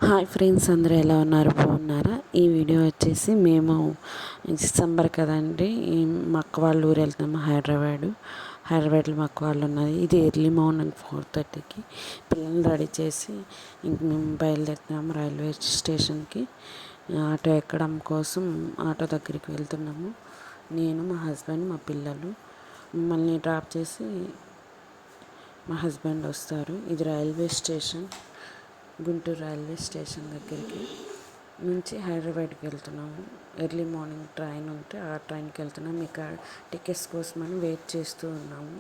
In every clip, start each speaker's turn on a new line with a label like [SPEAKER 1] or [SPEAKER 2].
[SPEAKER 1] Hi friends, అందరూ ఎలా ఉన్నారు? బాగున్నారా? ఈ వీడియో వచ్చేసి మేము డిసెంబర్ కదండి, మా అక్క వాళ్ళ ఊరు వెళ్తున్నాము. హైదరాబాద్లో మా అక్క వాళ్ళు ఉన్నది. ఇది ఎర్లీ మార్నింగ్ 4:30కి పిల్లల్ని రెడీ చేసి ఇంక మేము బయలుదేరుతున్నాము రైల్వే స్టేషన్కి. ఆటో ఎక్కడం కోసం ఆటో దగ్గరికి వెళ్తున్నాము. నేను, మా హస్బెండ్, మా పిల్లలు. మమ్మల్ని డ్రాప్ చేసి మా హస్బెండ్ వస్తారు. ఇది railway station, Guntur railway station దగ్గరికి నుంచి హైదరాబాద్కి వెళ్తున్నాము. ఎర్లీ మార్నింగ్ ట్రైన్ ఉంటే ఆ ట్రైన్కి వెళ్తున్నాము. ఇక్కడ టికెట్స్ కోసమని వెయిట్ చేస్తూ ఉన్నాము.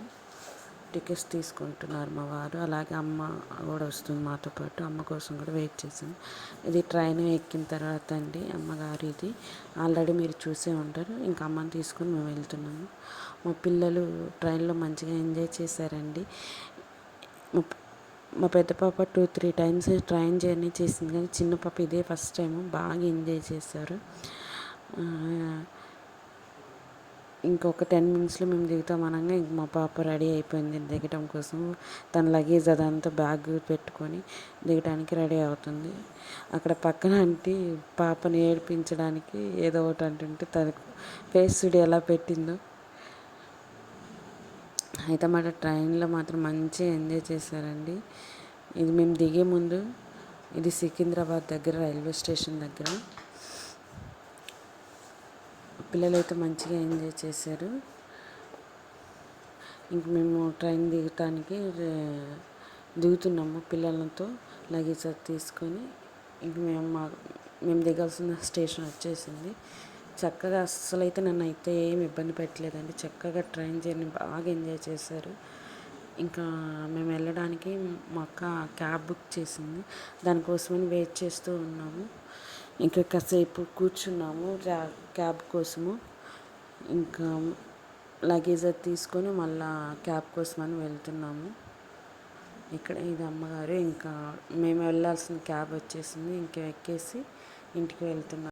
[SPEAKER 1] టికెట్స్ తీసుకుంటున్నారు మా వారు. అలాగే అమ్మ కూడా వస్తుంది మాతో పాటు. అమ్మ కోసం కూడా వెయిట్ చేసాము. ఇది ట్రైన్ ఎక్కిన తర్వాత అండి అమ్మగారు. ఇది ఆల్రెడీ మీరు చూసే ఉంటారు. ఇంకా అమ్మని తీసుకొని మేము వెళ్తున్నాము. మా పిల్లలు ట్రైన్లో మంచిగా ఎంజాయ్ చేశారండి. మా పెద్ద పాప 2-3 టైమ్స్ ట్రైన్ జర్నీ చేసింది, కానీ చిన్న పాప ఇదే ఫస్ట్ టైం. బాగా ఎంజాయ్ చేశారు. ఇంకొక 10 మినిట్స్లో మేము దిగుతాం అనగా ఇంక మా పాప రెడీ అయిపోయింది దిగటం కోసం. తన లగేజ్ అదంతా బ్యాగ్ పెట్టుకొని దిగడానికి రెడీ అవుతుంది. అక్కడ పక్కన ఆంటీ పాపని ఏడిపించడానికి ఏదో ఒకటి అంటుంటే తనకు ఫేస్ చూడు ఎలా పెట్టిందో. అయితే మాట ట్రైన్లో మాత్రం మంచిగా ఎంజాయ్ చేశారండి. ఇది మేము దిగే ముందు, ఇది సికింద్రాబాద్ దగ్గర రైల్వే స్టేషన్ దగ్గర. పిల్లలు అయితే మంచిగా ఎంజాయ్ చేశారు. ఇంక మేము ట్రైన్ దిగటానికి దిగుతున్నాము పిల్లలతో లగేజ్ తీసుకొని. ఇంక మేము దిగాల్సిన స్టేషన్ వచ్చేసింది. చక్కగా అస్సలు అయితే నన్ను అయితే ఏమి ఇబ్బంది పెట్టలేదండి. చక్కగా ట్రైన్ జర్నీ బాగా ఎంజాయ్ చేశారు. ఇంకా మేము వెళ్ళడానికి మా అక్క క్యాబ్ బుక్ చేసింది. దానికోసమని వెయిట్ చేస్తూ ఉన్నాము. ఇంకా కాసేపు కూర్చున్నాము క్యాబ్ కోసము. ఇంకా లగేజ్ తీసుకొని మళ్ళా క్యాబ్ కోసమని వెళ్తున్నాము. ఇక్కడ ఇది అమ్మగారు. ఇంకా మేము వెళ్ళాల్సిన క్యాబ్ వచ్చేసింది. ఇంకా ఎక్కేసి ఇంటికి వెళ్తున్నాము.